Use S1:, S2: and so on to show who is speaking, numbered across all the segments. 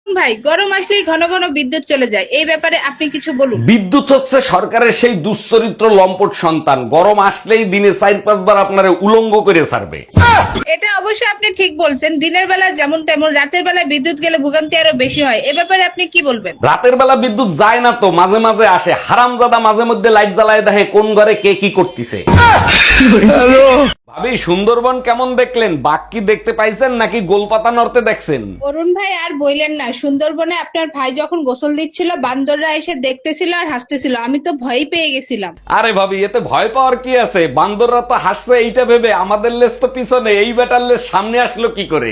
S1: ভাই, গরম আসলেই ঘন ঘন বিদ্যুৎ চলে যায়, এই ব্যাপারে আপনি কিছু বলুন।
S2: বিদ্যুৎ হচ্ছে সরকারের সেই দুশ্চরিত্র লম্পট সন্তান, গরম আসলেই দিনে 4-5 বার আপনারে উলঙ্গ করে ছাড়বে।
S1: এটা অবশ্যই আপনি ঠিক বলছেন, দিনের বেলা যেমন তেমন, রাতের বেলা বিদ্যুৎ গেলে ভোগান্তি আরো বেশি হয়, এ ব্যাপারে আপনি কি বলবেন?
S2: রাতের বেলা বিদ্যুৎ যায় না তো, মাঝে মাঝে আসে। হারামজাদা মাঝে মধ্যে লাইট জ্বালায় দেখে কোন ঘরে কে কি করতেছে। ভাবি, সুন্দরবন কেমন দেখলেন? বাঘ কি দেখতে পাইছেন নাকি গোলপাতা নড়তে দেখছেন?
S1: অরুণ ভাই, আর বইলেন না, সুন্দরবনে আপনার ভাই যখন গোসল দিচ্ছিল, বান্দররা এসে দেখতেছিল আর হাসতেছিল, আমি তো ভয়ই পেয়ে গেছিলাম।
S2: আরে ভাবি, এতে ভয় পাওয়ার কি আছে? বান্দররা তো হাসছে এইটা ভেবে, আমাদের লেজ তো পিছনে, এই বেটার লেজ সামনে আসলো কি করে?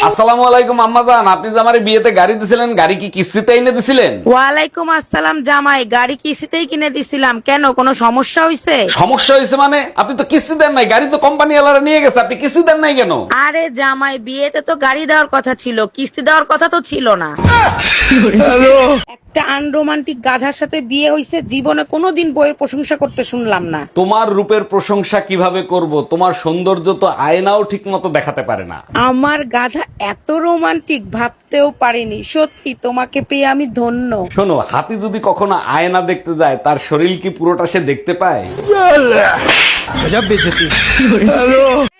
S2: আসসালামু আলাইকুম আম্মাজান, আপনি যে আমার বিয়েতে গাড়ি দিছিলেন, গাড়ি কি কিস্তিতে এনে দিছিলেন?
S3: ওয়ালাইকুম আসসালাম জামাই, গাড়ি কিস্তিতেই কিনে দিছিলাম। কেন, কোনো সমস্যা হয়েছে?
S2: সমস্যা হয়েছে মানে? আপনি তো কিস্তি দেন নাই, গাড়ি তো কোম্পানি ওয়ালারা নিয়ে গেছে, আপনি কিস্তি দেন নাই কেন?
S3: আরে জামাই, বিয়েতে তো গাড়ি দেওয়ার কথা ছিল, কিস্তি দেওয়ার কথা তো ছিল না। একটা আনরোমান্টিক গাধার সাথে বিয়ে হয়েছে, জীবনে কোনোদিন বইয়ের প্রশংসা করতে শুনলাম না।
S2: তোমার রূপের প্রশংসা কিভাবে করব? তোমার সৌন্দর্য তো আয়নাও ঠিক মতো দেখাতে পারে না।
S3: আমার গাধা এত রোমান্টিক ভাবতেও পারিনি। সত্যি তোমাকে পেয়ে আমি ধন্য।
S2: শোনো, হাতি যদি কখনো আয়না দেখতে যায়, তার শরীর কি পুরোটা সে দেখতে পায়?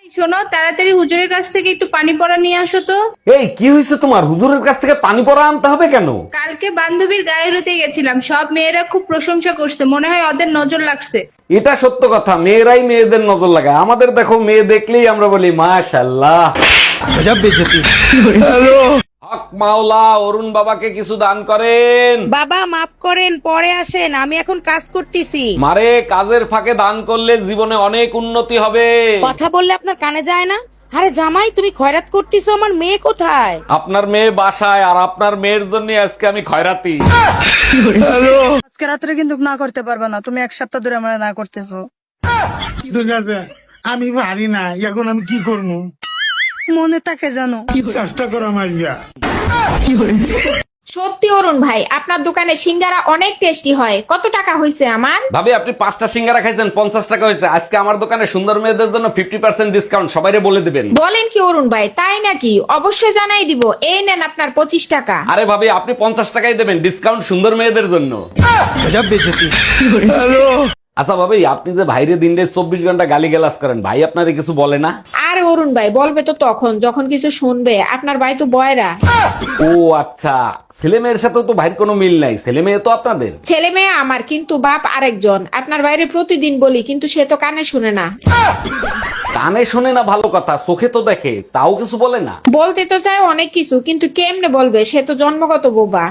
S1: এই শোনো, তাড়াতাড়ি হুজুরের কাছ থেকে একটু পানি পড়া নিয়ে আসো তো।
S2: এই কি হয়েছে তোমার? হুজুরের কাছ থেকে পানি পড়া আনতে হবে কেন?
S1: কালকে বান্ধবীর গায়ে হলুদে গেছিলাম, সব মেয়েরা খুব প্রশংসা করছে, মনে হয় ওদের নজর লাগছে।
S2: এটা সত্য কথা, মেয়েরাই মেয়েদের নজর লাগায়। আমাদের দেখো, মেয়ে দেখলেই আমরা বলি মাশাআল্লাহ। হক মাওলা, অরুণ বাবাকে কিছু দান করেন।
S3: বাবা মাফ করেন, পরে আসেন, আমি এখন কাজ করতেছি।
S2: মারে, কাজের ফাঁকে দান করলে জীবনে অনেক উন্নতি হবে।
S3: কথা বললে আপনার কানে যায় না? আরে জামাই, তুমি খয়রাত করতেছো, আমার মেয়ে কোথায়?
S2: আপনার মেয়ে বাসায়, আর আপনার মেয়ের জন্য আজকে আমি খয়রাতি।
S4: আজকে রাত্রে কিন্তু না করতে পারবে না, তুমি 1 সপ্তাহ ধরে আমার না করতেছো।
S5: ঠিক আছে, আমি পারি না, এখন আমি কি করবো?
S4: মনে থাকে জানো।
S5: চেষ্টা করো মাইয়া।
S6: সত্যি অরুণ ভাই, আপনার দোকানে সিঙ্গারা অনেক টেস্টি হয়। কত টাকা হয়েছে আমার?
S2: ভাবি, আপনি 5টা সিঙ্গারা খাইছেন, 50 টাকা হয়েছে। আজকে আমার দোকানে সুন্দর মেয়েদের জন্য 50% ডিসকাউন্ট, সবাইরে বলে দিবেন।
S6: বলেন কি অরুণ ভাই, তাই নাকি? অবশ্যই জানাই দিব। এই নেন আপনার 25 টাকা।
S2: আরে ভাবি, আপনি 50 টাকাই দেবেন, ডিসকাউন্ট সুন্দর মেয়েদের জন্য। আচ্ছা ভাবি, আপনি যে ভাইরে দিন 24 ঘন্টা গালি গালাজ করেন, ভাই আপনারে কিছু বলে না?
S6: আরে অরুণ ভাই, বলবে তো তখন যখন কিছু শুনবে। আপনার ভাই তো বয়রা।
S2: ও আচ্ছা, ছেলে মেয়ের সাথে তো ভাইয়ের কোনো মিল নাই, ছেলে মেয়ে তো আপনাদের।
S6: ছেলে মেয়ে আমার, কিন্তু বাপ আরেকজন। আপনার বাইরে প্রতিদিন বলি, কিন্তু সে তো কানে শুনে না।
S2: কানে শোনে না ভালো কথা, চোখে তো দেখে, তাও কিছু বলে না।
S6: বলতে তো চায় অনেক কিছু, কিন্তু কেমনে বলবে? সে তো জন্মগত বোবা।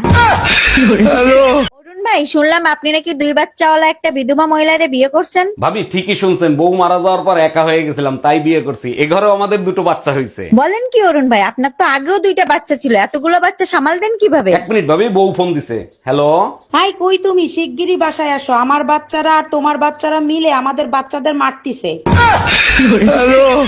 S7: অরুণ ভাই, শুনলাম আপনি নাকি 2 বাচ্চাওয়ালা একটা বিধবা মহিলারে বিয়ে করছেন।
S2: ভাবি, ঠিকই শুনছেন, বউ মারা যাওয়ার পর একা হয়ে গেছিলাম, তাই বিয়ে করছি। এ ঘরেও আমাদের 2টো বাচ্চা হয়েছে।
S7: বলেন কি অরুণ ভাই, আপনার তো আগেও 2টা বাচ্চা ছিল, এতগুলো বাচ্চা সামাল দেন কিভাবে?
S2: 1 মিনিট ভাবি, বউ ফোন দিছে। হ্যালো।
S3: হাই, কই তুমি? শিগগিরই বাসায় আসো, আমার বাচ্চারা আর তোমার বাচ্চারা মিলে আমাদের বাচ্চাদের মারতিছে।